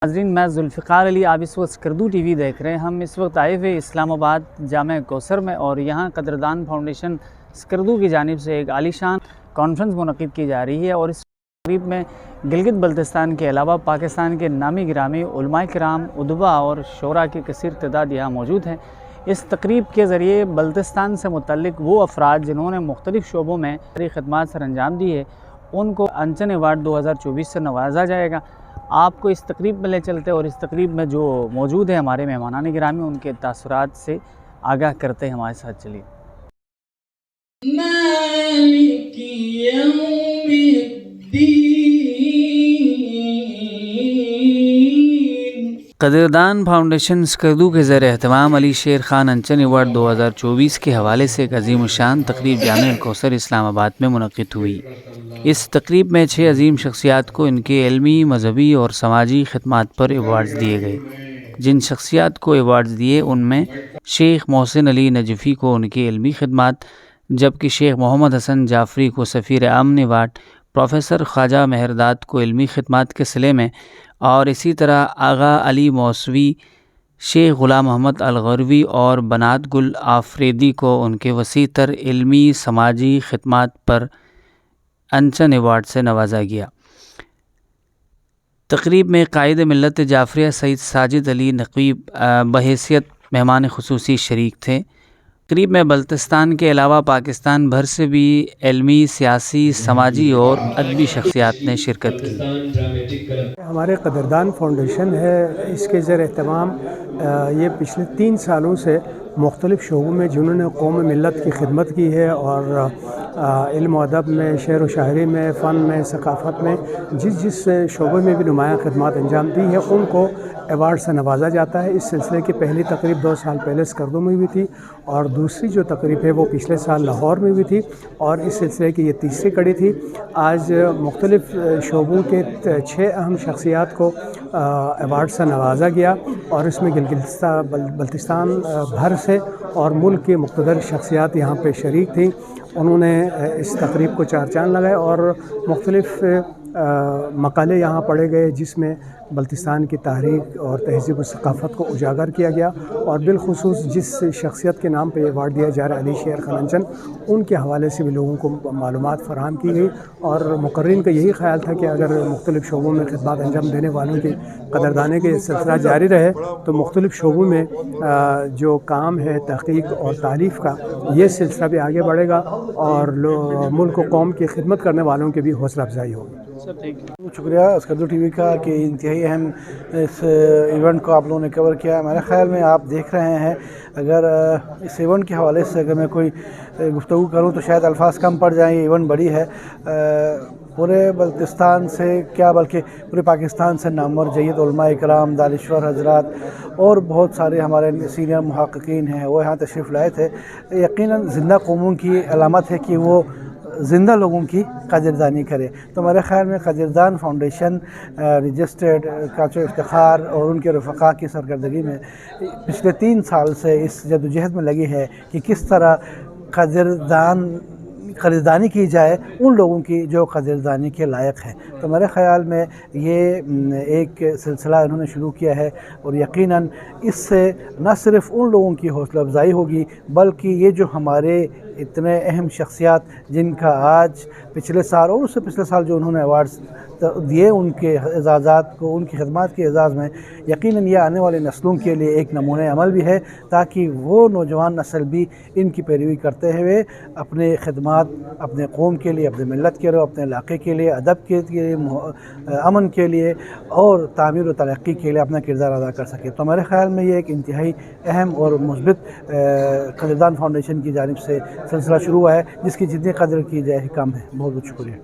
ناظرین، میں ذوالفقار علی، آپ اس وقت اسکردو ٹی وی دیکھ رہے ہیں۔ ہم اس وقت آئے ہوئے اسلام آباد جامع کوثر میں، اور یہاں قدردان فاؤنڈیشن اسکردو کی جانب سے ایک عالی شان کانفرنس منعقد کی جا رہی ہے، اور اس تقریب میں گلگت بلتستان کے علاوہ پاکستان کے نامی گرامی علماء کرام، ادباء اور شعراء کی کثیر تعداد یہاں موجود ہیں۔ اس تقریب کے ذریعے بلتستان سے متعلق وہ افراد جنہوں نے مختلف شعبوں میں خدمات سر انجام دی ہے، ان کو انچن ایوارڈ 2024 سے نوازا جائے گا۔ آپ کو اس تقریب میں لے چلتے اور اس تقریب میں جو موجود ہیں ہمارے مہمانان گرامی، ان کے تاثرات سے آگاہ کرتے ہیں۔ ہمارے ساتھ چلیے۔ مالک یوم الدین۔ قدردان فاؤنڈیشن اسکردو کے زیر اہتمام علی شیر خان انچن ایوارڈ 2024 کے حوالے سے ایک عظیم الشان تقریب جامع کوثر اسلام آباد میں منعقد ہوئی۔ اس تقریب میں 6 عظیم شخصیات کو ان کے علمی، مذہبی اور سماجی خدمات پر ایوارڈز دیے گئے۔ جن شخصیات کو ایوارڈز دیے ان میں شیخ محسن علی نجفی کو ان کی علمی خدمات، جبکہ شیخ محمد حسن جعفری کو سفیر امن ایوارڈ، پروفیسر خواجہ مہرداد کو علمی خدمات کے صلے میں، اور اسی طرح آغا علی موسوی، شیخ غلام محمد الغروی اور بنات گل آفریدی کو ان کے وسیع تر علمی سماجی خدمات پر انچن ایوارڈ سے نوازا گیا۔ تقریب میں قائد ملت جعفریہ سید ساجد علی نقوی بحیثیت مہمان خصوصی شریک تھے۔ تقریب میں بلتستان کے علاوہ پاکستان بھر سے بھی علمی، سیاسی، سماجی اور ادبی شخصیات نے شرکت کی۔ ہمارے قدردان فاؤنڈیشن ہے، اس کے زیر اہتمام یہ پچھلے 3 سالوں سے مختلف شعبوں میں جنہوں نے قوم ملت کی خدمت کی ہے، اور علم و ادب میں، شعر و شاعری میں، فن میں، ثقافت میں جس شعبے میں بھی نمایاں خدمات انجام دی ہے، ان کو ایوارڈ سے نوازا جاتا ہے۔ اس سلسلے کی پہلی تقریب 2 سال پہلے اسکردو میں ہوئی تھی، اور دوسری جو تقریب ہے وہ پچھلے سال لاہور میں ہوئی تھی، اور اس سلسلے کی یہ تیسری کڑی تھی۔ آج مختلف شعبوں کے 6 اہم شخصیات کو ایوارڈ سے نوازا گیا، اور اس میں گلگت بلتستان بھر سے اور ملک کی مقتدر شخصیات یہاں پہ شریک تھیں۔ انہوں نے اس تقریب کو 4 چاند لگائے، اور مختلف مقالے یہاں پڑھے گئے جس میں بلتستان کی تاریخ اور تہذیب و ثقافت کو اجاگر کیا گیا، اور بالخصوص جس شخصیت کے نام پہ ایوارڈ دیا جا رہا ہے علی شیر خان انچن، ان کے حوالے سے بھی لوگوں کو معلومات فراہم کی گئی، اور مقررین کا یہی خیال تھا کہ اگر مختلف شعبوں میں خدمات انجام دینے والوں کی قدردانی کے سلسلہ جاری رہے تو مختلف شعبوں میں جو کام ہے تحقیق اور تالیف کا، یہ سلسلہ بھی آگے بڑھے گا، اور ملک و قوم کی خدمت کرنے والوں کی بھی حوصلہ افزائی ہوگی۔ شکریہ اسکردو ٹی وی کا کہ انتہائی اہم اس ایونٹ کو آپ لوگوں نے کور کیا۔ میرے خیال میں آپ دیکھ رہے ہیں، اگر اس ایونٹ کے حوالے سے اگر میں کوئی گفتگو کروں تو شاید الفاظ کم پڑ جائیں۔ یہ ایونٹ بڑی ہے، پورے بلتستان سے کیا بلکہ پورے پاکستان سے نامور جید علماء کرام، دانشور حضرات اور بہت سارے ہمارے سینئر محققین ہیں، وہ یہاں تشریف لائے تھے۔ یقیناً زندہ قوموں کی علامت ہے کہ وہ زندہ لوگوں کی قدردانی کرے۔ تو میرے خیال میں قدردان فاؤنڈیشن رجسٹرڈ کاچو افتخار اور ان کے رفقا کی سرکردگی میں پچھلے 3 سال سے اس جدوجہد میں لگی ہے کہ کس طرح قدردانی کی جائے ان لوگوں کی جو قدردانی کے لائق ہیں۔ تو میرے خیال میں یہ ایک سلسلہ انہوں نے شروع کیا ہے، اور یقیناً اس سے نہ صرف ان لوگوں کی حوصلہ افزائی ہوگی، بلکہ یہ جو ہمارے اتنے اہم شخصیات جن کا آج پچھلے سال اور اس سے پچھلے سال جو انہوں نے ایوارڈز دیے، ان کے اعزازات کو، ان کی خدمات کے اعزاز میں، یقیناً یہ آنے والی نسلوں کے لیے ایک نمونہ عمل بھی ہے، تاکہ وہ نوجوان نسل بھی ان کی پیروی کرتے ہوئے اپنے خدمات اپنے قوم کے لیے، اپنے ملت کے لیے، اپنے علاقے کے لیے، ادب کے لیے، امن کے لیے اور تعمیر و ترقی کے لیے اپنا کردار ادا کر سکے۔ تو میرے خیال میں یہ ایک انتہائی اہم اور مثبت قدردان فاؤنڈیشن کی جانب سے سلسلہ شروع ہوا ہے، جس کی جتنی قدر کی جائے کم ہے۔ بہت بہت شکریہ۔